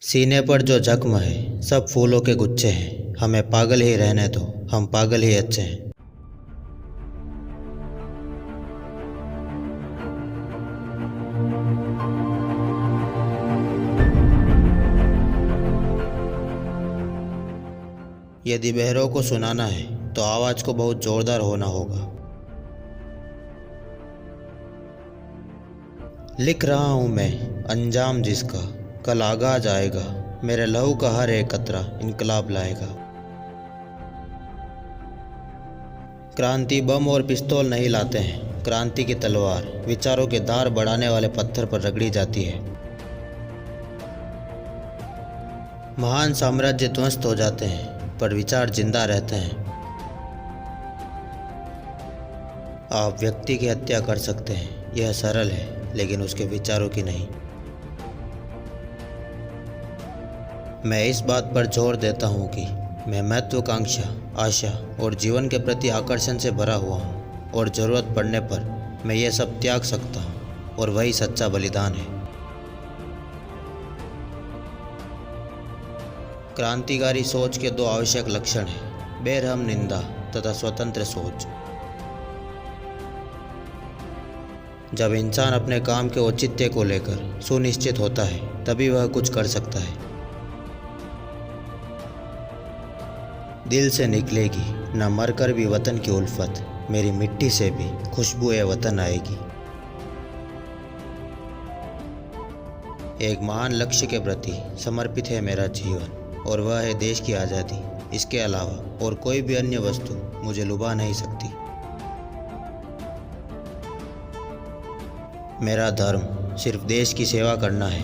सीने पर जो जख्म है सब फूलों के गुच्छे हैं। हमें पागल ही रहने दो, हम पागल ही अच्छे हैं। यदि बहरों को सुनाना है तो आवाज़ को बहुत ज़ोरदार होना होगा। लिख रहा हूँ मैं अंजाम जिसका कल आगाज आएगा। मेरे लहू का हर एक कतरा इनकलाब लाएगा। क्रांति बम और पिस्तौल नहीं लाते हैं। क्रांति की तलवार विचारों के धार बढ़ाने वाले पत्थर पर रगड़ी जाती है। महान साम्राज्य ध्वस्त हो जाते हैं पर विचार जिंदा रहते हैं। आप व्यक्ति की हत्या कर सकते हैं, यह सरल है, लेकिन उसके विचारों की नहीं। मैं इस बात पर जोर देता हूँ कि मैं महत्वाकांक्षा, आशा और जीवन के प्रति आकर्षण से भरा हुआ हूँ और ज़रूरत पड़ने पर मैं ये सब त्याग सकता हूँ और वही सच्चा बलिदान है। क्रांतिकारी सोच के दो आवश्यक लक्षण हैं, बेरहम निंदा तथा स्वतंत्र सोच। जब इंसान अपने काम के औचित्य को लेकर सुनिश्चित होता है तभी वह कुछ कर सकता है। दिल से निकलेगी न मरकर भी वतन की उल्फत, मेरी मिट्टी से भी खुशबू वतन आएगी। एक महान लक्ष्य के प्रति समर्पित है मेरा जीवन और वह है देश की आज़ादी। इसके अलावा और कोई भी अन्य वस्तु मुझे लुभा नहीं सकती। मेरा धर्म सिर्फ देश की सेवा करना है।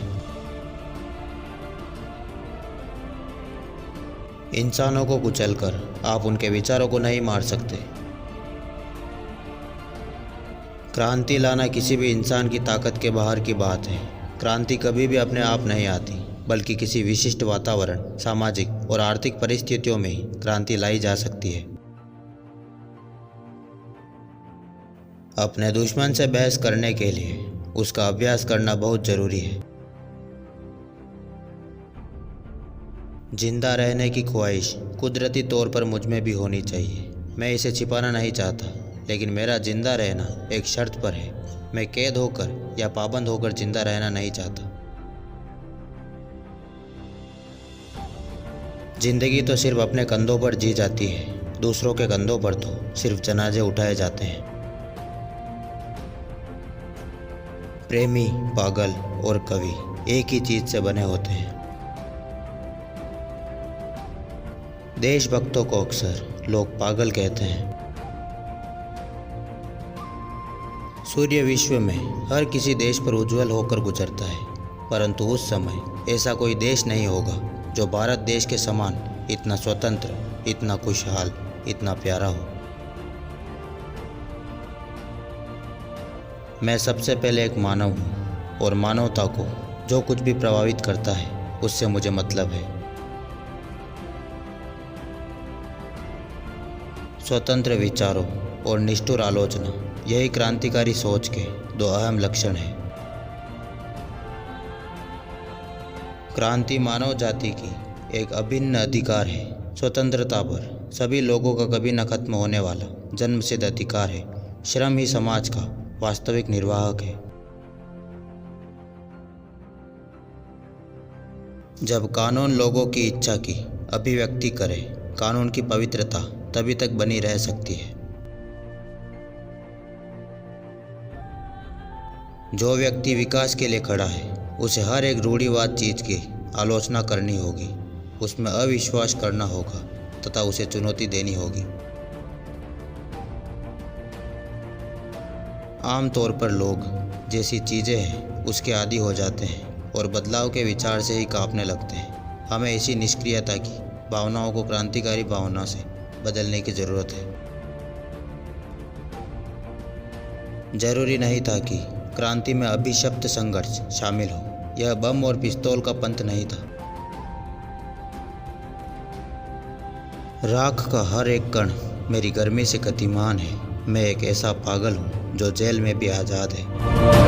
इंसानों को कुचलकर आप उनके विचारों को नहीं मार सकते। क्रांति लाना किसी भी इंसान की ताकत के बाहर की बात है। क्रांति कभी भी अपने आप नहीं आती, बल्कि किसी विशिष्ट वातावरण, सामाजिक और आर्थिक परिस्थितियों में ही क्रांति लाई जा सकती है। अपने दुश्मन से बहस करने के लिए उसका अभ्यास करना बहुत जरूरी है। जिंदा रहने की ख्वाहिश कुदरती तौर पर मुझ में भी होनी चाहिए। मैं इसे छिपाना नहीं चाहता, लेकिन मेरा जिंदा रहना एक शर्त पर है। मैं कैद होकर या पाबंद होकर जिंदा रहना नहीं चाहता। जिंदगी तो सिर्फ अपने कंधों पर जी जाती है, दूसरों के कंधों पर तो सिर्फ जनाजे उठाए जाते हैं। प्रेमी, पागल और कवि एक ही चीज से बने होते हैं। देशभक्तों को अक्सर लोग पागल कहते हैं। सूर्य विश्व में हर किसी देश पर उज्जवल होकर गुजरता है, परंतु उस समय ऐसा कोई देश नहीं होगा जो भारत देश के समान इतना स्वतंत्र, इतना खुशहाल, इतना प्यारा हो। मैं सबसे पहले एक मानव हूँ और मानवता को जो कुछ भी प्रभावित करता है उससे मुझे मतलब है। स्वतंत्र विचारों और निष्ठुर आलोचना, यही क्रांतिकारी सोच के दो अहम लक्षण हैं। क्रांति मानव जाति की एक अभिन्न अधिकार है। स्वतंत्रता पर सभी लोगों का कभी न खत्म होने वाला जन्मसिद्ध अधिकार है। श्रम ही समाज का वास्तविक निर्वाहक है। जब कानून लोगों की इच्छा की अभिव्यक्ति करे, कानून की पवित्रता तभी तक बनी रह सकती है। जो व्यक्ति विकास के लिए खड़ा है उसे हर एक रूढ़िवाद चीज की आलोचना करनी होगी, उसमें अविश्वास करना होगा तथा उसे चुनौती देनी होगी। आमतौर पर लोग जैसी चीज़ें हैं उसके आदी हो जाते हैं और बदलाव के विचार से ही कांपने लगते हैं। हमें इसी निष्क्रियता की भावनाओं को क्रांतिकारी भावना से बदलने की ज़रूरत है। जरूरी नहीं था कि क्रांति में अभिशप्त संघर्ष शामिल हो। यह बम और पिस्तौल का पंथ नहीं था। राख का हर एक कण मेरी गर्मी से गतिमान है। मैं एक ऐसा पागल हूँ जो जेल में भी आज़ाद है।